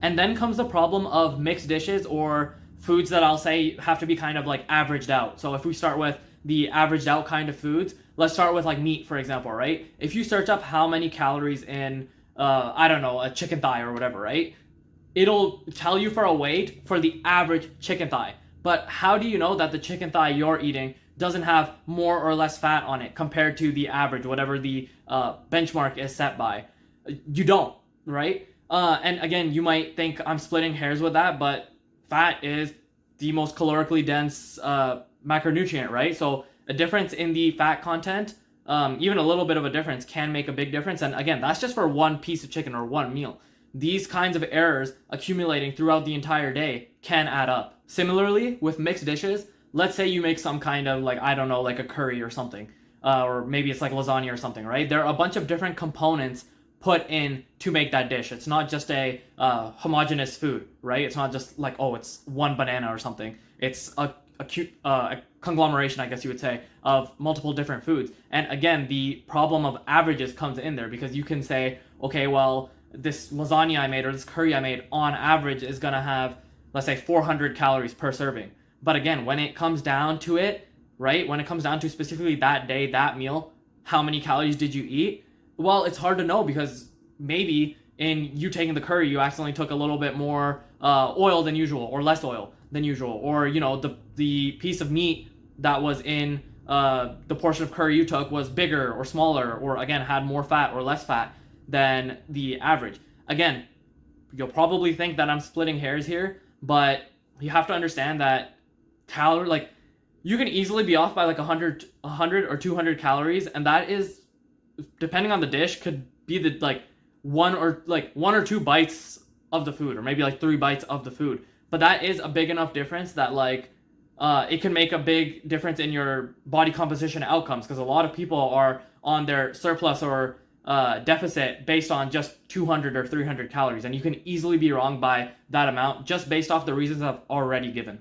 And then comes the problem of mixed dishes or foods that I'll say have to be kind of like averaged out. So if we start with the averaged out kind of foods, let's start with like meat, for example, right? If you search up how many calories in, I don't know, a chicken thigh or whatever, right? It'll tell you for a weight for the average chicken thigh. But how do you know that the chicken thigh you're eating doesn't have more or less fat on it compared to the average, whatever the benchmark is set by? You don't, right? And again, you might think I'm splitting hairs with that, but fat is the most calorically dense macronutrient, right? So a difference in the fat content, even a little bit of a difference, can make a big difference. And again, that's just for one piece of chicken or one meal. These kinds of errors accumulating throughout the entire day can add up. Similarly, with mixed dishes, let's say you make some kind of like, I don't know, like a curry or something, or maybe it's like lasagna or something, right? There are a bunch of different components put in to make that dish. It's not just a homogeneous food, right? It's not just like, oh, it's one banana or something. It's a conglomeration, I guess you would say, of multiple different foods. And again, the problem of averages comes in there because you can say, okay, well, this lasagna I made or this curry I made on average is gonna have, let's say, 400 calories per serving. But again, when it comes down to it, right? When it comes down to specifically that day, that meal, how many calories did you eat? Well, it's hard to know because maybe in you taking the curry, you accidentally took a little bit more oil than usual or less oil than usual. Or, you know, the piece of meat that was in the portion of curry you took was bigger or smaller or, again, had more fat or less fat than the average. Again, you'll probably think that I'm splitting hairs here, but you have to understand that you can easily be off by like 100 or 200 calories, and that is, depending on the dish, could be the one or two bites of the food, or maybe like 3 bites of the food. But that is a big enough difference that it can make a big difference in your body composition outcomes, because a lot of people are on their surplus or deficit based on just 200 or 300 calories, and you can easily be wrong by that amount just based off the reasons I've already given.